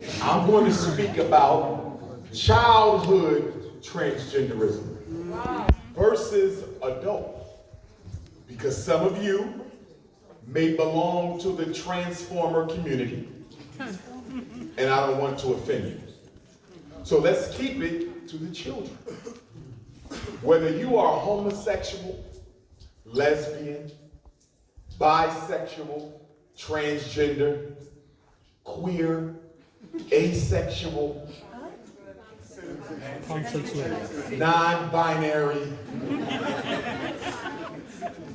I'm going to speak about childhood transgenderism versus adult. Because some of you may belong to the transformer community, and I don't want to offend you. So let's keep it to the children. Whether you are homosexual, lesbian, bisexual, transgender, queer, asexual, non-binary,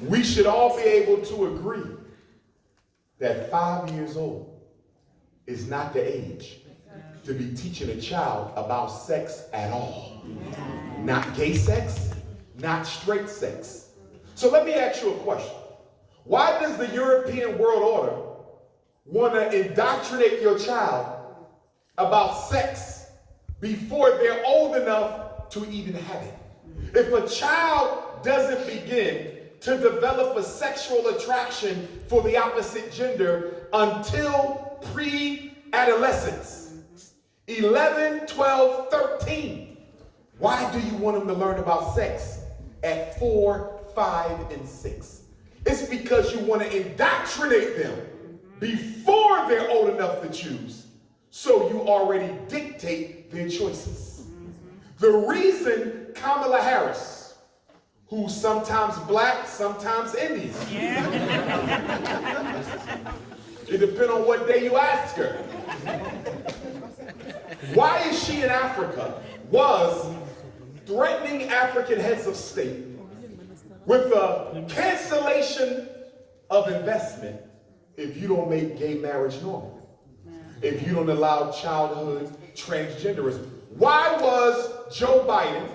we should all be able to agree that 5 years old is not the age to be teaching a child about sex at all. Not gay sex, not straight sex. So let me ask you a question. Why does the European world order want to indoctrinate your child about sex before they're old enough to even have it? If a child doesn't begin to develop a sexual attraction for the opposite gender until pre-adolescence, 11, 12, 13, why do you want them to learn about sex at 4, 5, and 6? It's because you want to indoctrinate them before they're old enough to choose, so you already dictate their choices. The reason Kamala Harris, who's sometimes black, sometimes Indian, it depends on what day you ask her. Why is she in Africa? Was threatening African heads of state with the cancellation of investment if you don't make gay marriage normal, if you don't allow childhood transgenderism. Why was Joe Biden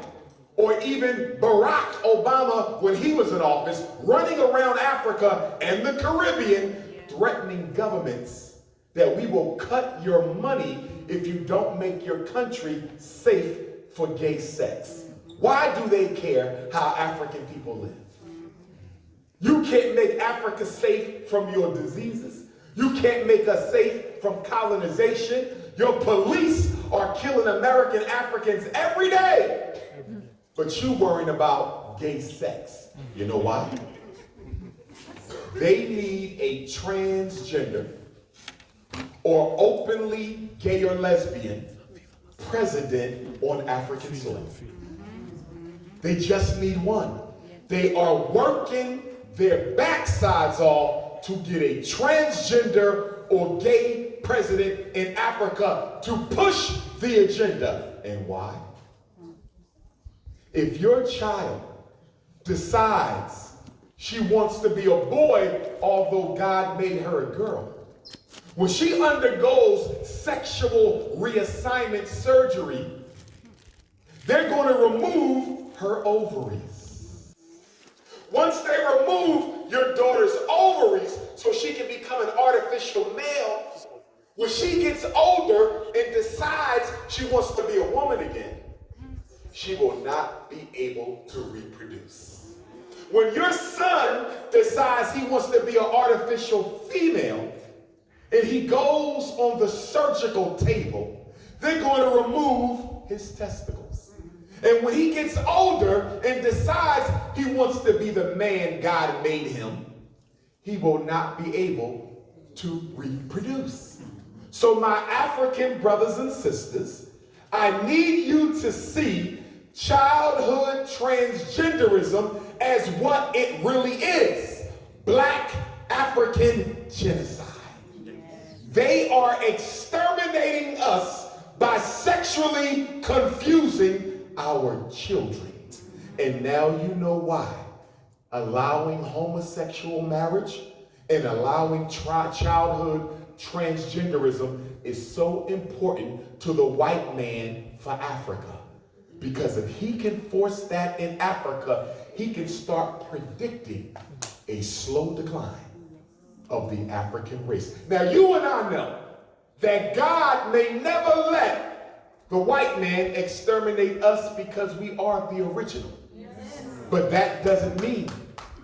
or even Barack Obama, when he was in office, running around Africa and the Caribbean threatening governments that we will cut your money if you don't make your country safe for gay sex? Why do they care how African people live? You can't make Africa safe from your diseases. You can't make us safe from colonization. Your police are killing American Africans every day. But you worrying about gay sex. You know why? They need a transgender or openly gay or lesbian president on African soil. They just need one. They are working their backsides off to get a transgender or gay president in Africa to push the agenda. And why? If your child decides she wants to be a boy, although God made her a girl, when she undergoes sexual reassignment surgery, they're going to remove her ovaries. Once they remove your daughter's ovaries so she can become an artificial male, when she gets older and decides she wants to be a woman again, she will not be able to reproduce. When your son decides he wants to be an artificial female and he goes on the surgical table, they're going to remove his testicles. And when he gets older and decides he wants to be the man God made him, he will not be able to reproduce. So my African brothers and sisters, I need you to see childhood transgenderism as what it really is: Black African genocide. They are exterminating us by sexually confusing our children. And now you know why allowing homosexual marriage and allowing childhood transgenderism is so important to the white man for Africa. Because if he can force that in Africa, he can start predicting a slow decline of the African race. Now you and I know that God may never let the white man exterminate us because we are the original. But that doesn't mean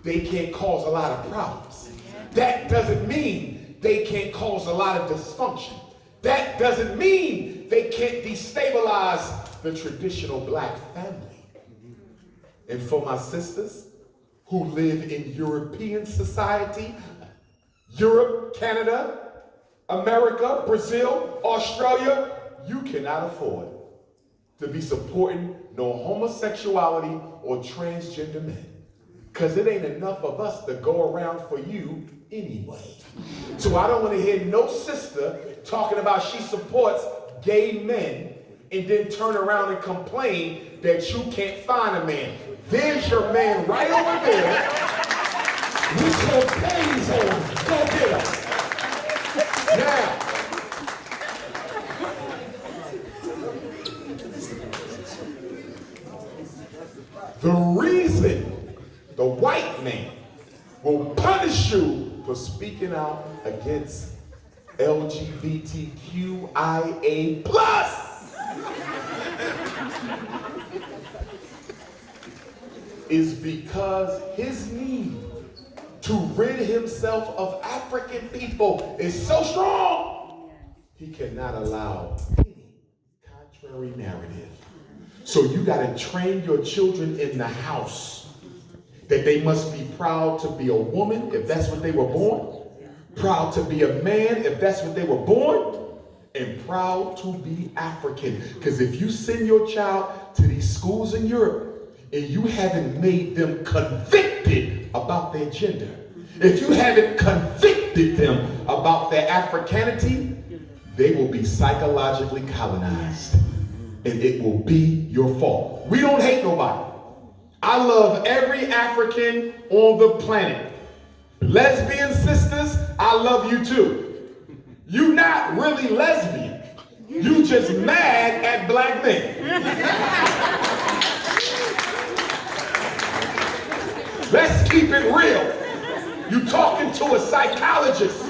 they can't cause a lot of problems. That doesn't mean they can't cause a lot of dysfunction. that doesn't mean they can't destabilize the traditional black family. And for my sisters who live in European society, Europe, Canada, America, Brazil, Australia, you cannot afford to be supporting no homosexuality or transgender men. Because it ain't enough of us to go around for you anyway. So I don't want to hear no sister talking about she supports gay men and then turn around and complain that you can't find a man. There's your man right over there with your panties on. Go get him. Now, the reason the white man will punish you for speaking out against LGBTQIA plus is because his need to rid himself of African people is so strong, he cannot allow any contrary narrative. So you got to train your children in the house that they must be proud to be a woman if that's what they were born, proud to be a man if that's what they were born, and proud to be African. Because if you send your child to these schools in Europe and you haven't made them convicted about their gender, if you haven't convicted them about their Africanity, they will be psychologically colonized. And it will be your fault. We don't hate nobody. I love every African on the planet. Lesbian sisters, I love you too. You're not really lesbian. You just mad at black men. Let's keep it real. You talking to a psychologist.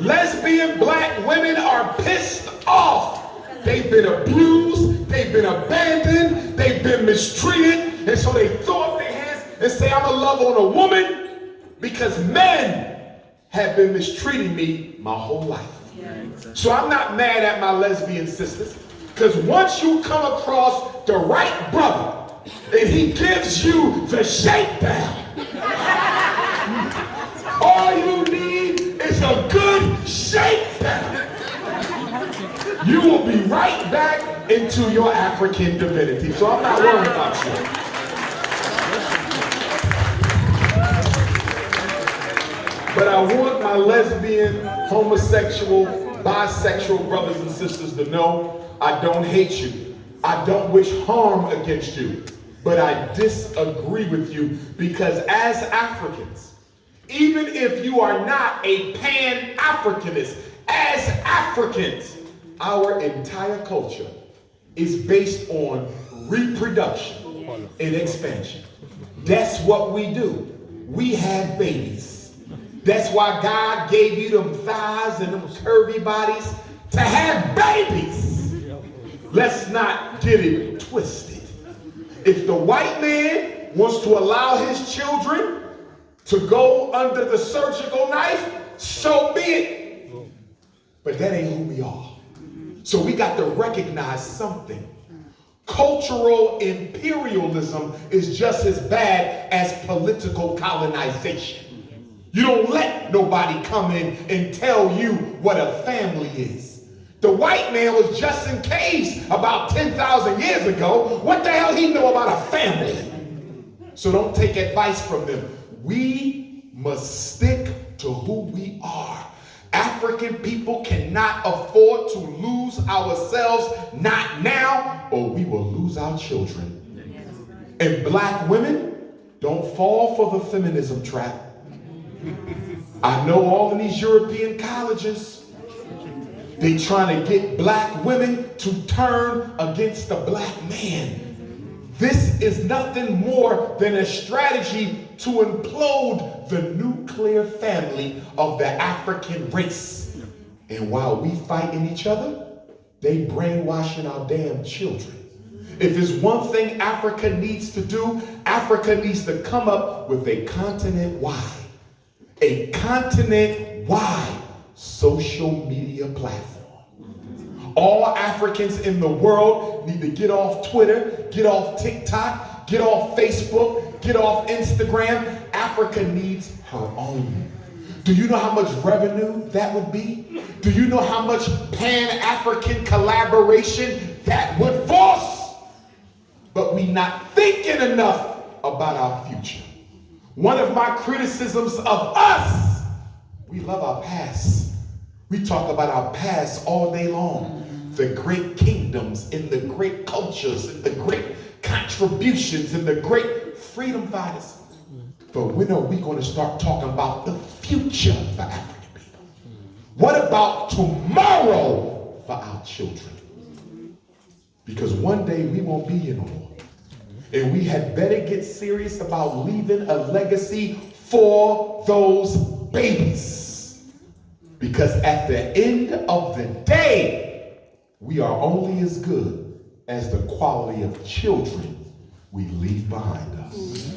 Lesbian black women are pissed off. They've been abused, they've been abandoned, they've been mistreated, and so they throw up their hands and say, I'm in love on a woman because men have been mistreating me my whole life. So I'm not mad at my lesbian sisters, because once you come across the right brother and he gives you the shakedown, all you need is a good shakedown. You will be right back into your African divinity. So I'm not worried about you. But I want my lesbian, homosexual, bisexual brothers and sisters to know I don't hate you. I don't wish harm against you. But I disagree with you because as Africans, even if you are not a Pan-Africanist, as Africans, our entire culture is based on reproduction and expansion. That's what we do. We have babies. That's why God gave you them thighs and them curvy bodies to have babies. Let's not get it twisted. If the white man wants to allow his children to go under the surgical knife, so be it. But that ain't who we are. So we got to recognize something. Cultural imperialism is just as bad as political colonization. You don't let nobody come in and tell you what a family is. The white man was just in caves about 10,000 years ago. What the hell he know about a family? So don't take advice from them. We must stick to who we are. African people cannot afford to lose ourselves, not now, or we will lose our children. And black women, don't fall for the feminism trap. I know all of these European colleges, they trying to get black women to turn against the black man. This is nothing more than a strategy to implode the nuclear family of the African race. And while we fighting each other, they brainwashing our damn children. If there's one thing Africa needs to do, Africa needs to come up with a continent-wide social media platform. All Africans in the world need to get off Twitter, get off TikTok, get off Facebook, get off Instagram. Africa needs her own. Do you know how much revenue that would be? Do you know how much Pan-African collaboration that would force? But we not thinking enough about our future. One of my criticisms of us, we love our past. We talk about our past all day long. The great kingdoms and the great cultures and the great contributions and the great freedom fighters. But when are we going to start talking about the future for African people? What about tomorrow for our children? Because one day we won't be here no more. And we had better get serious about leaving a legacy for those babies. Because at the end of the day, we are only as good as the quality of children we leave behind us.